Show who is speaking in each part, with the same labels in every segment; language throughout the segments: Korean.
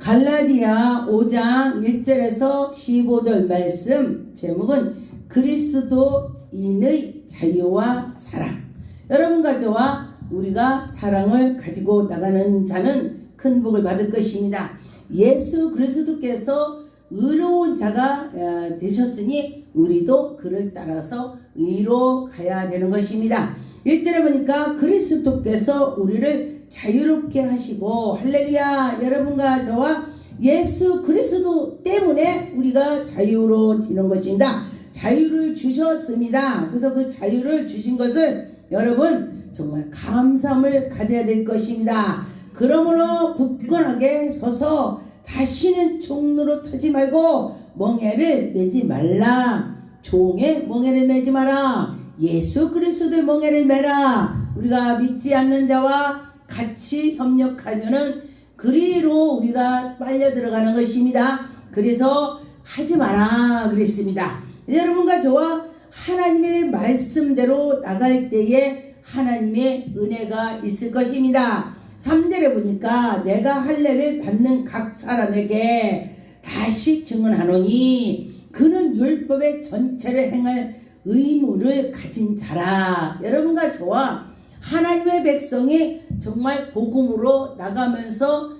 Speaker 1: 갈라디아 5장 1절에서 15절 말씀 제목은 그리스도인의 자유와 사랑. 여러분과 저와 우리가 사랑을 가지고 나가는 자는 큰 복을 받을 것입니다. 예수 그리스도께서 의로운 자가 되셨으니 우리도 그를 따라서 의로 가야 되는 것입니다. 1절에 보니까 그리스도께서 우리를 자유롭게 하시고, 할렐루야. 여러분과 저와 예수 그리스도 때문에 우리가 자유로워지는 것입니다. 자유를 주셨습니다. 그래서 그 자유를 주신 것은 여러분 정말 감사함을 가져야 될 것입니다. 그러므로 굳건하게 서서 다시는 종로로 터지 말고 멍에를 매지 말라. 종의 멍에를 매지 마라. 예수 그리스도의 멍에를 매라. 우리가 믿지 않는 자와 같이 협력하면은 그리로 우리가 빨려 들어가는 것입니다. 그래서 하지 마라 그랬습니다. 여러분과 저와 하나님의 말씀대로 나갈 때에 하나님의 은혜가 있을 것입니다. 3절에 보니까 내가 할례를 받는 각 사람에게 다시 증언하노니 그는 율법의 전체를 행할 의무를 가진 자라. 여러분과 저와 하나님의 백성이 정말 복음으로 나가면서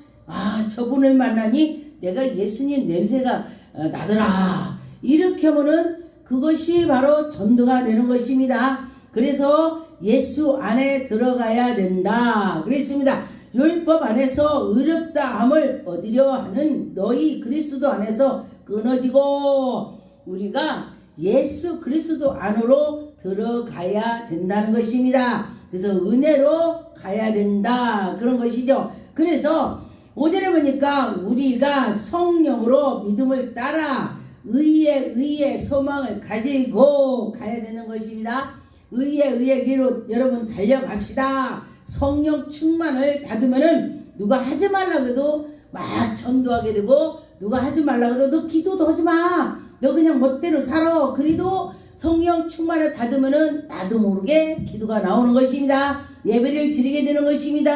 Speaker 1: 저분을 만나니 내가 예수님 냄새가 나더라. 이렇게 하면은 그것이 바로 전도가 되는 것입니다. 그래서 예수 안에 들어가야 된다 그랬습니다. 율법 안에서 의롭다함을 얻으려 하는 너희 그리스도 안에서 끊어지고 우리가 예수 그리스도 안으로 들어가야 된다는 것입니다. 그래서 은혜로 가야 된다 그런 것이죠. 그래서 5절에 보니까 우리가 성령으로 믿음을 따라 의의 소망을 가지고 가야 되는 것입니다. 의의 길로 여러분 달려갑시다. 성령 충만을 받으면은 누가 하지 말라고 해도 막 전도하게 되고, 누가 하지 말라고 해도 너 기도도 하지 마. 너 그냥 멋대로 살아. 그래도 성령 충만을 받으면은 나도 모르게 기도가 나오는 것입니다. 예배를 드리게 되는 것입니다.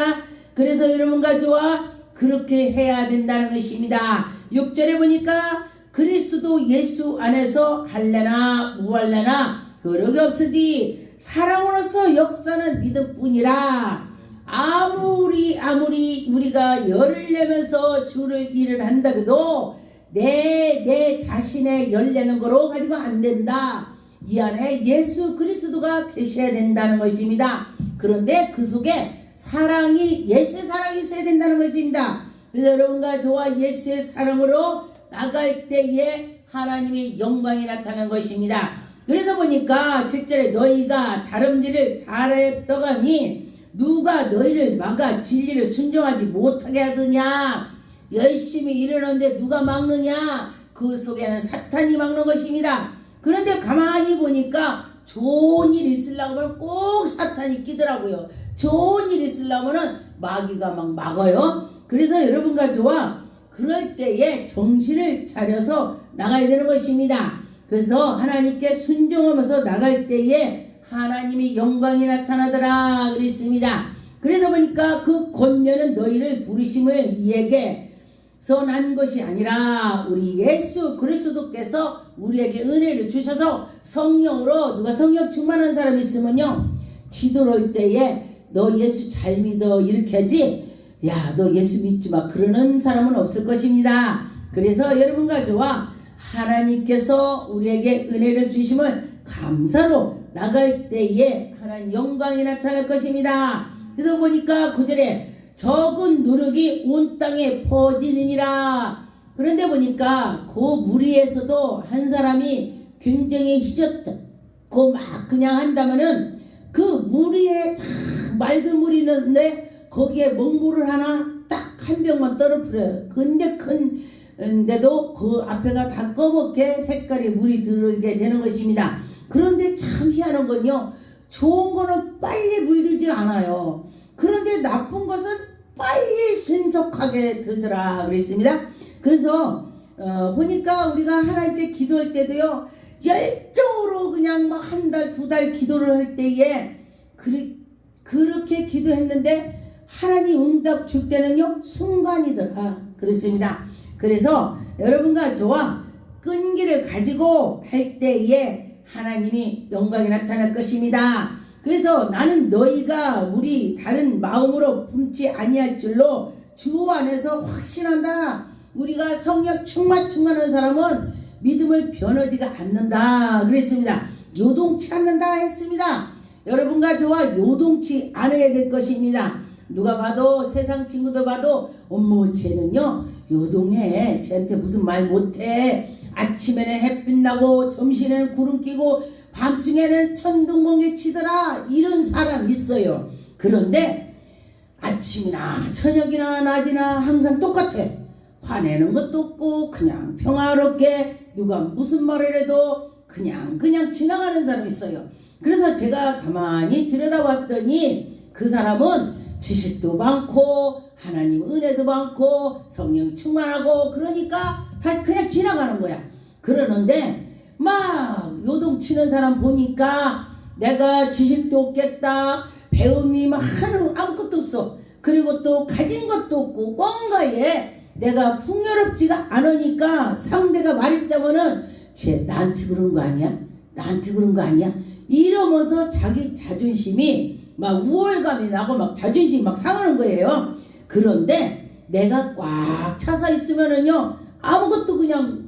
Speaker 1: 그래서 여러분과 저와 그렇게 해야 된다는 것입니다. 6절에 보니까 그리스도 예수 안에서 할례나 무할례나 그러게 없으니 사랑으로서 역사는 믿음뿐이라. 아무리 우리가 열을 내면서 주를 일을 한다고도 내 자신의 열 내는 거로 가지고 안 된다. 이 안에 예수 그리스도가 계셔야 된다는 것입니다. 그런데 그 속에 예수의 사랑이 있어야 된다는 것입니다. 그래서 여러분과 저와 예수의 사랑으로 나갈 때에 하나님의 영광이 나타나는 것입니다. 그래서 보니까 7절에 너희가 다름질을 잘했더가니 누가 너희를 막아 진리를 순종하지 못하게 하느냐. 열심히 일하는데 누가 막느냐. 그 속에는 사탄이 막는 것입니다. 그런데 가만히 보니까 좋은 일 있으려고 하면 꼭 사탄이 끼더라고요. 좋은 일 있으려면 마귀가 막 막아요. 그래서 여러분과 저와 그럴 때에 정신을 차려서 나가야 되는 것입니다. 그래서 하나님께 순종하면서 나갈 때에 하나님의 영광이 나타나더라 그랬습니다. 그래서 보니까 그 권면은 너희를 부르심을 이에게서 난 것이 아니라 우리 예수 그리스도께서 우리에게 은혜를 주셔서 성령으로, 누가 성령 충만한 사람이 있으면요 지도를 할 때에 너 예수 잘 믿어 이렇게 하지, 야 너 예수 믿지 마 그러는 사람은 없을 것입니다. 그래서 여러분과 저와 하나님께서 우리에게 은혜를 주심을 감사로 나갈 때에 하나님 영광이 나타날 것입니다. 그래서 보니까 9절에 적은 누룩이 온 땅에 퍼지느니라. 그런데 보니까 그 무리에서도 한 사람이 굉장히 희젓고 막 그냥 한다면은 그 무리에 맑은 물이 있는데 거기에 먹물을 하나 딱 한 병만 떨어뜨려요. 근데 큰데도 그 앞에가 다 검게 색깔이 물이 들게 되는 것입니다. 그런데 참 희한한 건요, 좋은 거는 빨리 물들지 않아요. 그런데 나쁜 것은 빨리 신속하게 들더라 그랬습니다. 그래서 보니까 우리가 하나님께 기도할 때도요 열정으로 그냥 막 한 달, 두 달 기도를 할 때에 그렇게 기도했는데 하나님 응답 줄 때는요 순간이더라. 그렇습니다. 그래서 여러분과 저와 끈기를 가지고 할 때에 하나님이 영광이 나타날 것입니다. 그래서 나는 너희가 우리 다른 마음으로 품지 아니할 줄로 주 안에서 확신한다. 우리가 성령 충만한 사람은 믿음을 변하지가 않는다 그랬습니다. 요동치 않는다 했습니다. 여러분과 저와 요동치 않아야 될 것입니다. 누가 봐도 세상 친구들 봐도 어머 쟤는요 요동해, 쟤한테 무슨 말 못해, 아침에는 햇빛 나고 점심에는 구름 끼고 밤중에는 천둥번개 치더라, 이런 사람 있어요. 그런데 아침이나 저녁이나 낮이나 항상 똑같아. 화내는 것도 없고 그냥 평화롭게 누가 무슨 말을 해도 그냥 지나가는 사람 있어요. 그래서 제가 가만히 들여다봤더니 그 사람은 지식도 많고 하나님 은혜도 많고 성령 충만하고 그러니까 다 그냥 지나가는 거야. 그러는데 막 요동치는 사람 보니까 내가 지식도 없겠다, 배움이 막 아무것도 없어, 그리고 또 가진 것도 없고 뭔가에 내가 풍요롭지가 않으니까 상대가 말했다면은 쟤 나한테 그런 거 아니야? 나한테 그런 거 아니야? 이러면서 자기 자존심이 막 우월감이 나고 막 자존심이 막 상하는 거예요. 그런데 내가 꽉 차서 있으면은요 아무것도 그냥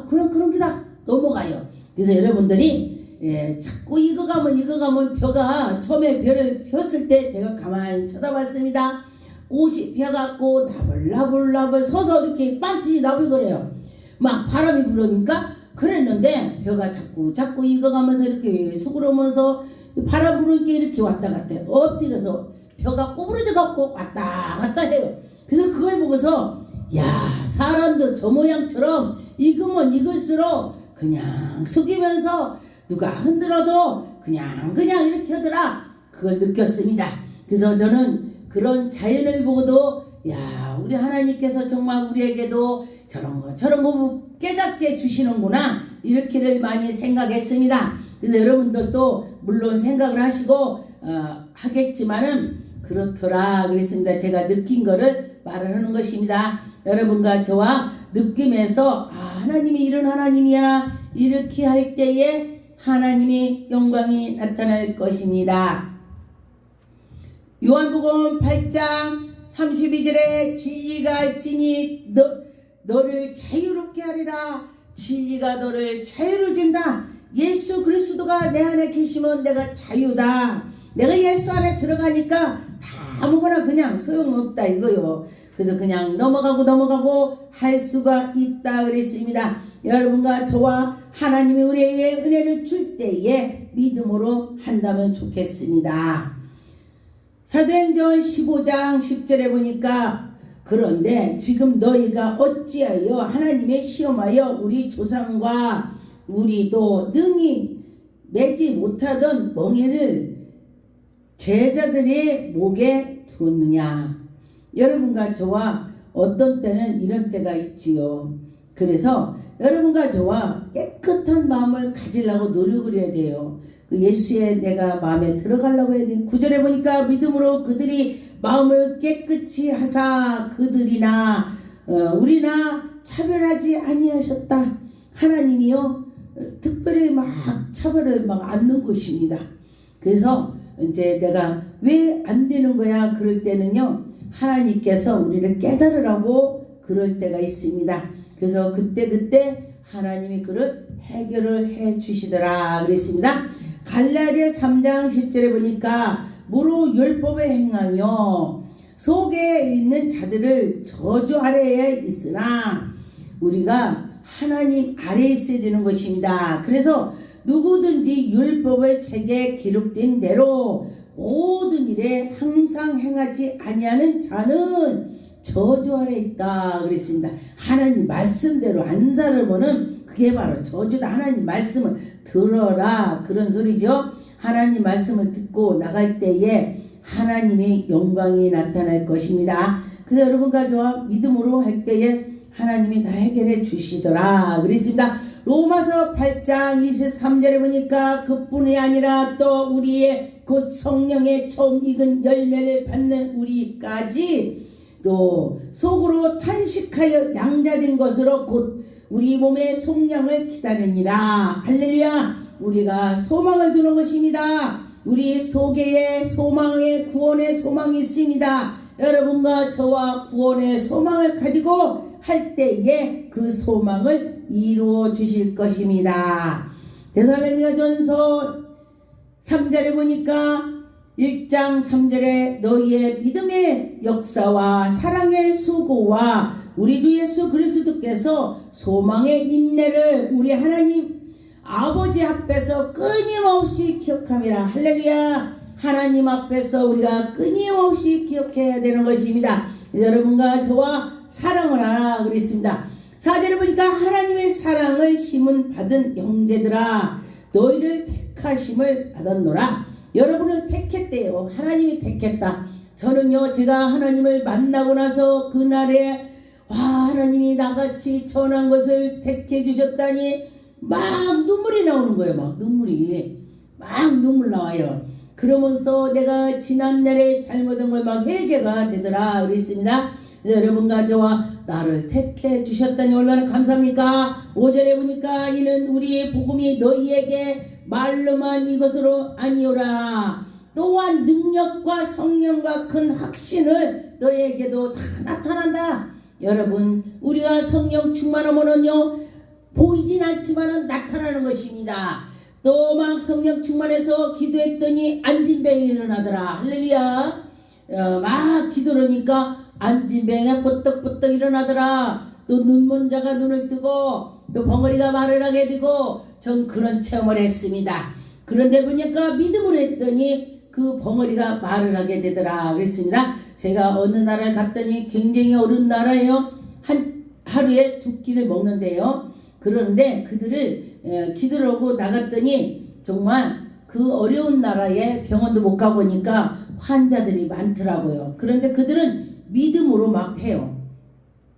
Speaker 1: 그런 게다 넘어가요. 그래서 여러분들이 자꾸 이거 가면 벼가 처음에 벼를 폈을 때 제가 가만히 쳐다봤습니다. 꽃이 펴갖고 나불나불 서서 이렇게 빤듯이 나불거려요. 막 바람이 불으니까 그랬는데 벼가 자꾸 익어가면서 이렇게 수그러면서 바람 부르니까 이렇게 왔다 갔다 해요. 엎드려서 벼가 꼬부러져 갖고 왔다 갔다 해요. 그래서 그걸 보고서 야, 사람도 저 모양처럼 익으면 익을수록 그냥 숙이면서 누가 흔들어도 그냥 이렇게 하더라, 그걸 느꼈습니다. 그래서 저는 그런 자연을 보고도 야, 우리 하나님께서 정말 우리에게도 저런 거 깨닫게 주시는구나, 이렇게를 많이 생각했습니다. 그래서 여러분들도 물론 생각을 하시고 하겠지만은 그렇더라 그랬습니다. 제가 느낀 거를 말을 하는 것입니다. 여러분과 저와 느낌에서 하나님이 이런 하나님이야, 이렇게 할 때에 하나님이 영광이 나타날 것입니다. 요한복음 8장 32절에 진리가 알지니 너를 자유롭게 하리라. 진리가 너를 자유를 준다. 예수 그리스도가 내 안에 계시면 내가 자유다. 내가 예수 안에 들어가니까 다 아무거나 그냥 소용없다 이거요. 그래서 그냥 넘어가고 할 수가 있다 그랬습니다. 여러분과 저와 하나님이 우리에게 은혜를 줄 때에 믿음으로 한다면 좋겠습니다. 사도행전 15장 10절에 보니까 그런데 지금 너희가 어찌하여 하나님의 시험하여 우리 조상과 우리도 능히 매지 못하던 멍에를 제자들의 목에 두느냐. 여러분과 저와 어떤 때는 이런 때가 있지요. 그래서 여러분과 저와 깨끗한 마음을 가지려고 노력을 해야 돼요. 예수의 내가 마음에 들어가려고 해야 돼요. 9절에 보니까 믿음으로 그들이 마음을 깨끗이 하사 그들이나 우리나 차별하지 아니하셨다. 하나님이요 특별히 막 차별을 막 않는 것입니다. 그래서 이제 내가 왜 안 되는 거야 그럴 때는요 하나님께서 우리를 깨달으라고 그럴 때가 있습니다. 그래서 그때 하나님이 그를 해결을 해 주시더라 그랬습니다. 갈라디아 3장 10절에 보니까 무릇 율법에 행하며 속에 있는 자들을 저주 아래에 있으나 우리가 하나님 아래에 있어야 되는 것입니다. 그래서 누구든지 율법의 책에 기록된 대로 모든 일에 항상 행하지 아니하는 자는 저주 아래 있다 그랬습니다. 하나님 말씀대로 안 살으면은 그게 바로 저주다. 하나님 말씀을 들어라 그런 소리죠. 하나님 말씀을 듣고 나갈 때에 하나님의 영광이 나타날 것입니다. 그래서 여러분과 저와 믿음으로 할 때에 하나님이 다 해결해 주시더라 그랬습니다. 로마서 8장 23절에 보니까 그뿐이 아니라 또 우리의 곧 성령의 처음 익은 열매를 받는 우리까지 또 속으로 탄식하여 양자된 것으로 곧 우리 몸의 속량을 기다리니라. 할렐루야. 우리가 소망을 두는 것입니다. 우리 속에 소망의 구원의 소망이 있습니다. 여러분과 저와 구원의 소망을 가지고 할 때에 그 소망을 이루어 주실 것입니다. 데살로니가전서 3절에 보니까 1장 3절에 너희의 믿음의 역사와 사랑의 수고와 우리 주 예수 그리스도께서 소망의 인내를 우리 하나님 아버지 앞에서 끊임없이 기억함이라. 할렐루야. 하나님 앞에서 우리가 끊임없이 기억해야 되는 것입니다. 여러분과 저와 사랑을 하라 그랬습니다. 4절에 보니까 하나님의 사랑을 심은 받은 형제들아 너희를 택하심을 받았노라. 여러분을 택했대요. 하나님이 택했다. 저는요 제가 하나님을 만나고 나서 그날에 와 하나님이 나같이 천한 것을 택해 주셨다니 막 눈물이 나오는 거예요. 막 눈물 나와요. 그러면서 내가 지난날에 잘못한 걸 막 회개가 되더라 그랬습니다. 여러분과 저와 나를 택해 주셨다니 얼마나 감사합니까? 5절에 보니까 이는 우리 복음이 너희에게 말로만 이것으로 아니오라. 또한 능력과 성령과 큰 확신을 너희에게도 다 나타난다. 여러분 우리가 성령 충만하면은요 보이진 않지만은 나타나는 것입니다. 또 막 성령 충만해서 기도했더니 안진뱅이 일어나더라. 할렐루야. 막 기도하니까 안진뱅이가 버떡버떡 일어나더라. 또 눈먼 자가 눈을 뜨고 또 벙어리가 말을 하게 되고 전 그런 체험을 했습니다. 그런데 보니까 믿음으로 했더니 그 벙어리가 말을 하게 되더라 그랬습니다. 제가 어느 나라를 갔더니 굉장히 어려운 나라예요. 하루에 2끼를 먹는데요. 그러는데 그들을 기도를 하고 나갔더니 정말 그 어려운 나라에 병원도 못 가보니까 환자들이 많더라고요. 그런데 그들은 믿음으로 막 해요.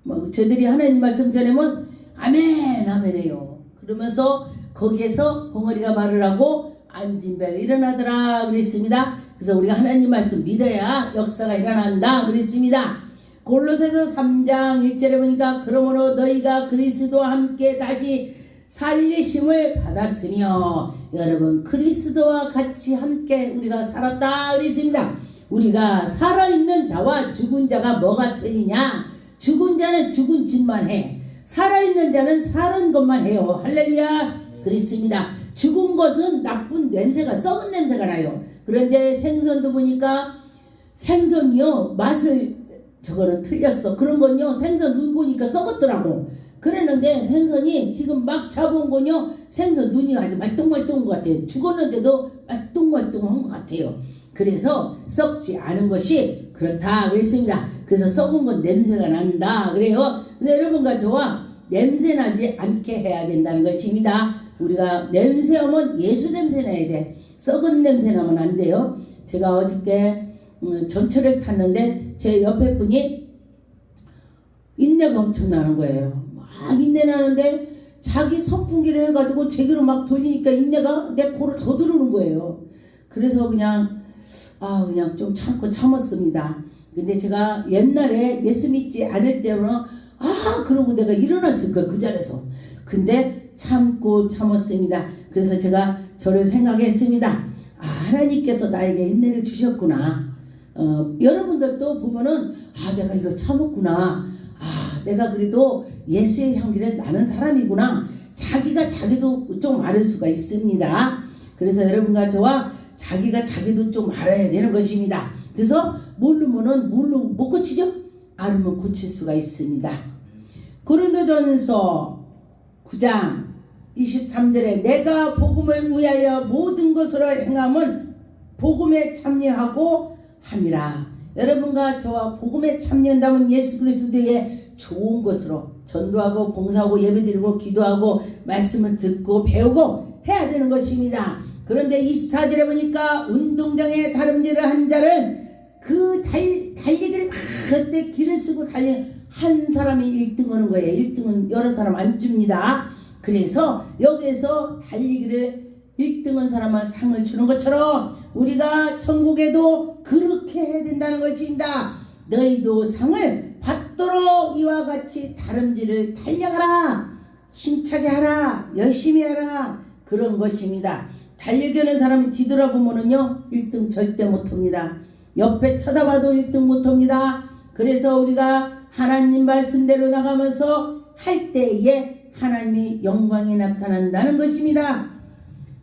Speaker 1: 막 저들이 하나님 말씀 전하면 아멘 아멘해요. 그러면서 거기에서 벙어리가 말을 하고 안진뱅이가 일어나더라 그랬습니다. 그래서 우리가 하나님 말씀 믿어야 역사가 일어난다 그랬습니다. 골로새서 3장 1절에 보니까 그러므로 너희가 그리스도와 함께 다시 살리심을 받았으며 여러분 그리스도와 같이 함께 우리가 살았다 그랬습니다. 우리가 살아있는 자와 죽은 자가 뭐가 틀리냐? 죽은 자는 죽은 짓만 해. 살아있는 자는 사는 것만 해요. 할렐루야. 그렇습니다. 죽은 것은 나쁜 냄새가 썩은 냄새가 나요. 그런데 생선도 보니까 생선이요 맛을 저거는 틀렸어. 그런 건요 생선 눈 보니까 썩었더라고. 그랬는데 생선이 지금 막 잡아온 건요 생선 눈이 아주 말똥말똥한 것 같아요. 죽었는데도 말똥말똥한 것 같아요. 그래서 썩지 않은 것이 그렇다 그랬습니다. 그래서 썩은 건 냄새가 난다 그래요. 근데 여러분과 저와 냄새 나지 않게 해야 된다는 것입니다. 우리가 냄새하면 예수 냄새 나야 돼. 썩은 냄새 나면 안 돼요. 제가 어저께 전철을 탔는데 제 옆에 분이 인내가 엄청 나는 거예요. 막 인내 나는데 자기 선풍기를 해가지고 제기로 막 돌리니까 인내가 내 코를 더 들어오는 거예요. 그래서 그냥 좀 참고 참았습니다. 근데 제가 옛날에 예수 믿지 않을 때는 그러고 내가 일어났을 거예요. 그 자리에서. 근데 참고 참았습니다. 그래서 제가 저를 생각했습니다. 하나님께서 나에게 인내를 주셨구나. 여러분들도 보면은 내가 이거 참았구나. 내가 그래도 예수의 향기를 나는 사람이구나. 자기도 좀 알을 수가 있습니다. 그래서 여러분과 저와 자기도 좀 알아야 되는 것입니다. 그래서 모르면은 못 고치죠? 알으면 고칠 수가 있습니다. 고린도전서 9장 23절에 내가 복음을 위하여 모든 것으로 행함은 복음에 참여하고 함이라. 여러분과 저와 복음에 참여한다면 예수 그리스도의 좋은 것으로 전도하고 봉사하고 예배드리고 기도하고 말씀을 듣고 배우고 해야 되는 것입니다. 그런데 24절에 보니까 운동장에 다름질을 한 자는 그 달리기를 막 그때 길을 쓰고 한 사람이 1등 하는 거예요. 1등은 여러 사람 안 줍니다. 그래서 여기에서 달리기를 1등한 사람만 상을 주는 것처럼 우리가 천국에도 그렇게 해야 된다는 것입니다. 너희도 상을 받도록 이와 같이 다름질을 달려가라. 힘차게 하라. 열심히 하라. 그런 것입니다. 달려가는 사람이 뒤돌아보면은요 1등 절대 못합니다. 옆에 쳐다봐도 1등 못합니다. 그래서 우리가 하나님 말씀대로 나가면서 할 때에 하나님의 영광이 나타난다는 것입니다.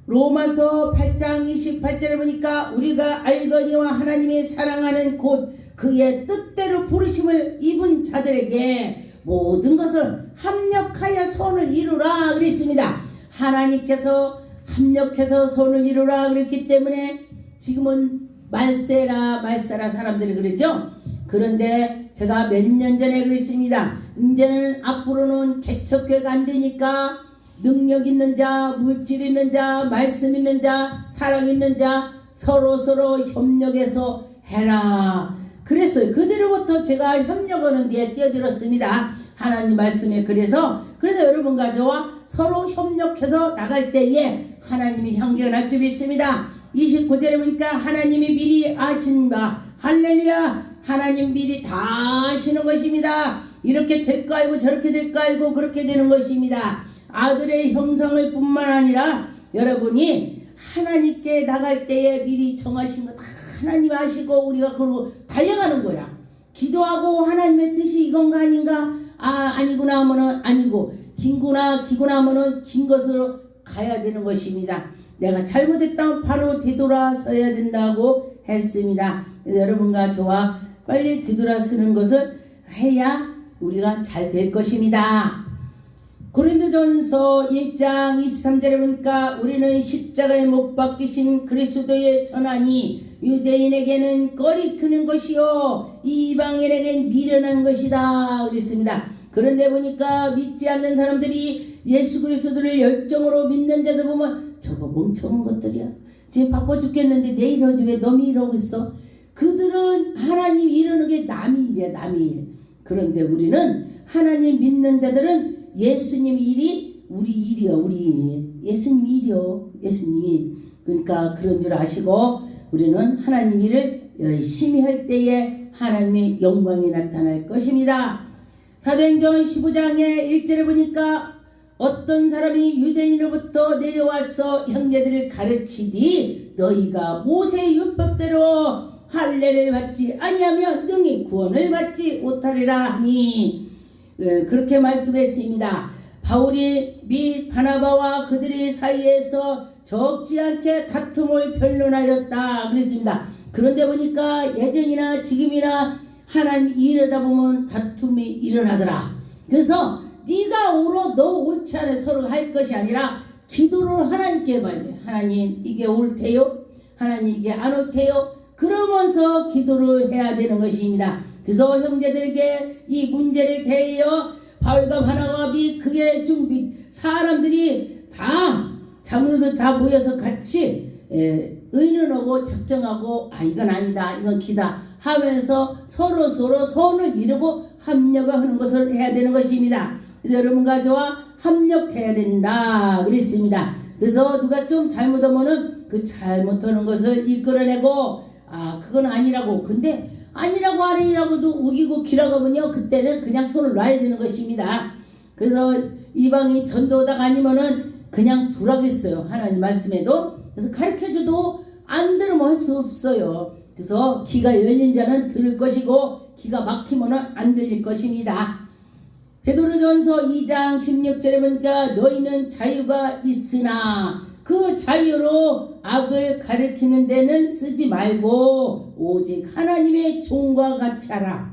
Speaker 1: 로마서 8장 28절에 보니까 우리가 알거니와 하나님의 사랑하는 곧 그의 뜻대로 부르심을 입은 자들에게 모든 것을 합력하여 선을 이루라 그랬습니다. 하나님께서 합력해서 선을 이루라 그랬기 때문에 지금은 말세라 사람들이 그러죠. 그런데 제가 몇 년 전에 그랬습니다. 이제는 앞으로는 개척교회가 안 되니까 능력 있는 자, 물질 있는 자, 말씀 있는 자, 사랑 있는 자 서로 협력해서 해라. 그랬어요. 그대로부터 제가 협력하는 데에 뛰어들었습니다. 하나님 말씀에 그래서 여러분과 저와 서로 협력해서 나갈 때에 하나님이 형제할 줄 믿습니다. 29절에 보니까 하나님이 미리 아신다. 할렐루야. 하나님 미리 다 아시는 것입니다. 이렇게 될 거 알고 저렇게 될 거 알고 그렇게 되는 것입니다. 아들의 형상을 뿐만 아니라 여러분이 하나님께 나갈 때에 미리 정하신 거 다 하나님 아시고 우리가 그러고 달려가는 거야. 기도하고 하나님의 뜻이 이건가 아닌가? 아니구나 하면은 아니고 긴구나 기구나 하면은 긴 것으로 가야 되는 것입니다. 내가 잘못했다면 바로 되돌아서야 된다고 했습니다. 여러분과 저와 빨리 되돌아서는 것을 해야 우리가 잘 될 것입니다. 고린도전서 1장 23절에 보니까 우리는 십자가에 못 박히신 그리스도의 전하니 유대인에게는 꺼리 크는 것이요 이방인에게는 미련한 것이다 그랬습니다. 그런데 보니까 믿지 않는 사람들이 예수 그리스도를 열정으로 믿는 자들 보면 저거 멍청한 것들이야. 지금 바빠 죽겠는데 내일 하지 왜 너무 일하고 있어? 그들은 하나님 이러는 게 남의 일이야, 남의 일. 그런데 우리는 하나님 믿는 자들은 예수님 일이 우리 일이야, 우리 예수님 일이요, 예수님이. 그러니까 그런 줄 아시고 우리는 하나님 일을 열심히 할 때에 하나님의 영광이 나타날 것입니다. 사도행전 15장의 1절에 보니까 어떤 사람이 유대인으로부터 내려와서 형제들을 가르치니 너희가 모세의 율법대로 할례를 받지 아니하면 능히 구원을 받지 못하리라 하니 그렇게 말씀했습니다. 바울이 및 바나바와 그들의 사이에서 적지 않게 다툼을 변론하였다 그랬습니다. 그런데 보니까 예전이나 지금이나 하나님 이러다 보면 다툼이 일어나더라. 그래서 네가 옳어 너 옳지 않아 서로 할 것이 아니라 기도를 하나님께 해봐야 돼. 하나님 이게 옳대요? 하나님 이게 안 옳대요? 그러면서 기도를 해야 되는 것입니다. 그래서 형제들에게 이 문제를 대하여 바울과 바나바와 및 그의 중비 사람들이 다 장로들 다 모여서 같이 의논하고 작정하고 이건 아니다 이건 기다 하면서 서로 선을 이루고 합력하는 것을 해야 되는 것입니다. 그래서 여러분과 저와 합력해야 된다 그랬습니다. 그래서 누가 좀 잘못하면은 그 잘못하는 것을 이끌어내고 그건 아니라고. 근데 아니라고도 우기고 기라고 하면요 그때는 그냥 손을 놔야 되는 것입니다. 그래서 이방인 전도다 아니면은 그냥 두라겠어요. 하나님 말씀에도. 그래서 가르쳐줘도 안 들으면 할 수 없어요. 그래서 귀가 열린 자는 들을 것이고 귀가 막히면은 안 들릴 것입니다. 베드로전서 2장 16절에 보니까 너희는 자유가 있으나 그 자유로 악을 가리키는 데는 쓰지 말고 오직 하나님의 종과 같이 하라.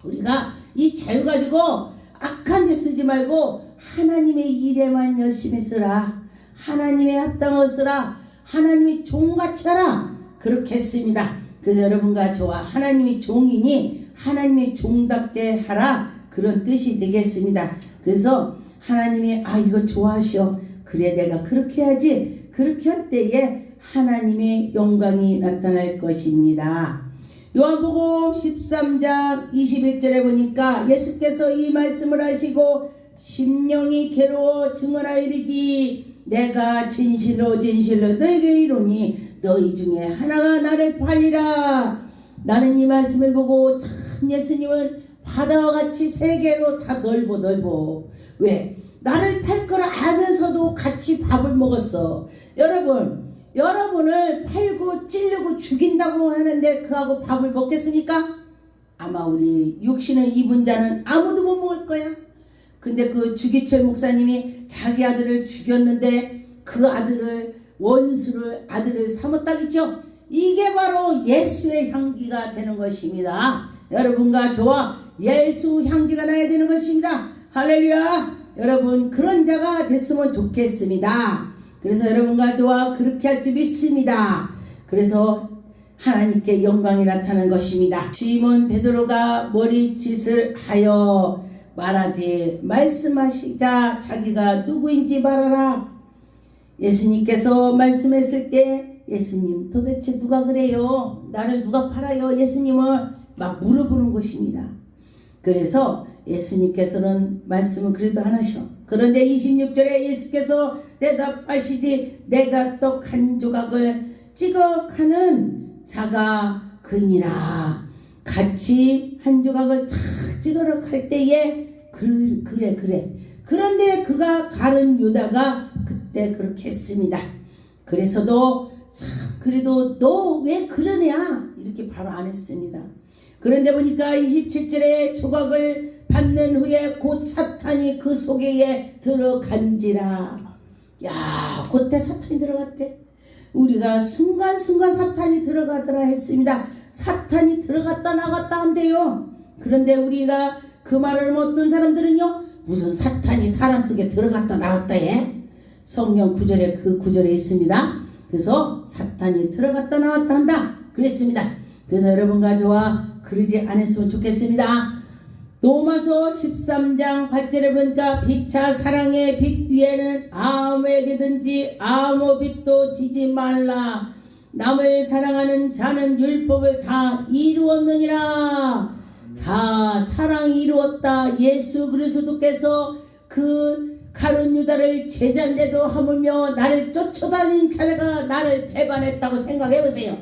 Speaker 1: 우리가 이 자유 가지고 악한 데 쓰지 말고 하나님의 일에만 열심히 쓰라. 하나님의 합당을 쓰라. 하나님의 종같이 하라. 그렇게 했습니다. 그래서 여러분과 저와 하나님의 종이니 하나님의 종답게 하라. 그런 뜻이 되겠습니다. 그래서 하나님이 이거 좋아하셔. 그래 내가 그렇게 해야지. 그렇게 할 때에 하나님의 영광이 나타날 것입니다. 요한복음 13장 21절에 보니까 예수께서 이 말씀을 하시고 심령이 괴로워 증언하여 이르기 내가 진실로 너에게 이르노니 너희 중에 하나가 나를 팔리라. 나는 이 말씀을 보고 참 참 예수님은 바다와 같이 세계로 다 넓어. 왜? 나를 팔 걸 알면서도 같이 밥을 먹었어. 여러분을 팔고 찔르고 죽인다고 하는데 그하고 밥을 먹겠습니까? 아마 우리 육신을 입은 자는 아무도 못 먹을 거야. 근데 그 주기철 목사님이 자기 아들을 죽였는데 그 아들을 삼았다겠죠. 이게 바로 예수의 향기가 되는 것입니다. 여러분과 저와 예수 향기가 나야 되는 것입니다. 할렐루야. 여러분 그런 자가 됐으면 좋겠습니다. 그래서 여러분과 저와 그렇게 할 줄 믿습니다. 그래서 하나님께 영광이 나타나는 것입니다. 시몬 베드로가 머리짓을 하여 말하되 말씀하시자 자기가 누구인지 말하라. 예수님께서 말씀했을 때 예수님 도대체 누가 그래요? 나를 누가 팔아요? 예수님을 막 물어보는 것입니다. 그래서 예수님께서는 말씀을 그래도 안 하셔. 그런데 26절에 예수께서 대답하시되 내가 떡 한 조각을 찌걱하는 자가 그니라. 같이 한 조각을 착 찌그럭할 때에 그래. 그런데 그가 가른 유다가 그때 그렇게 했습니다. 그래서도 참 그래도 너 왜 그러냐 이렇게 바로 안 했습니다. 그런데 보니까 27절에 조각을 받는 후에 곧 사탄이 그 속에 들어간지라. 야, 그때 사탄이 들어갔대. 우리가 순간순간 사탄이 들어가더라 했습니다. 사탄이 들어갔다 나갔다 한대요. 그런데 우리가 그 말을 못 듣는 사람들은요, 무슨 사탄이 사람 속에 들어갔다 나갔다 해? 성경 구절에 그 구절에 있습니다. 그래서 사탄이 들어갔다 나왔다 한다 그랬습니다. 그래서 여러분과 저와 그러지 않았으면 좋겠습니다. 로마서 13장 8절에 보니까 피차 사랑의 빛 위에는 아무에게든지 아무 빛도 지지 말라. 남을 사랑하는 자는 율법을 다 이루었느니라. 다 사랑이 이루었다. 예수 그리스도께서 그 가룟 유다를 제자인데도 하물며 나를 쫓아다닌 자가 나를 배반했다고 생각해보세요.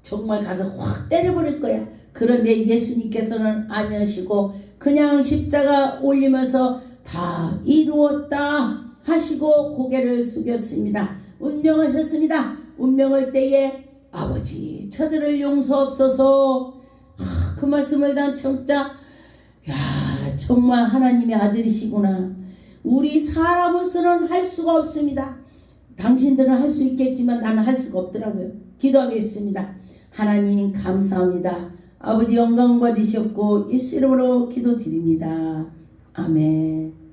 Speaker 1: 정말 가서 확 때려버릴 거야. 그런데 예수님께서는 아니하시고 그냥 십자가 올리면서 다 이루었다 하시고 고개를 숙였습니다. 운명하셨습니다. 운명할 때에 아버지 저들을 용서없소서. 그 말씀을 난 진짜 정말 하나님의 아들이시구나. 우리 사람으로서는 할 수가 없습니다. 당신들은 할 수 있겠지만 나는 할 수가 없더라고요. 기도하겠습니다. 하나님 감사합니다. 아버지 영광 받으셨고 예수 이름으로 기도드립니다. 아멘.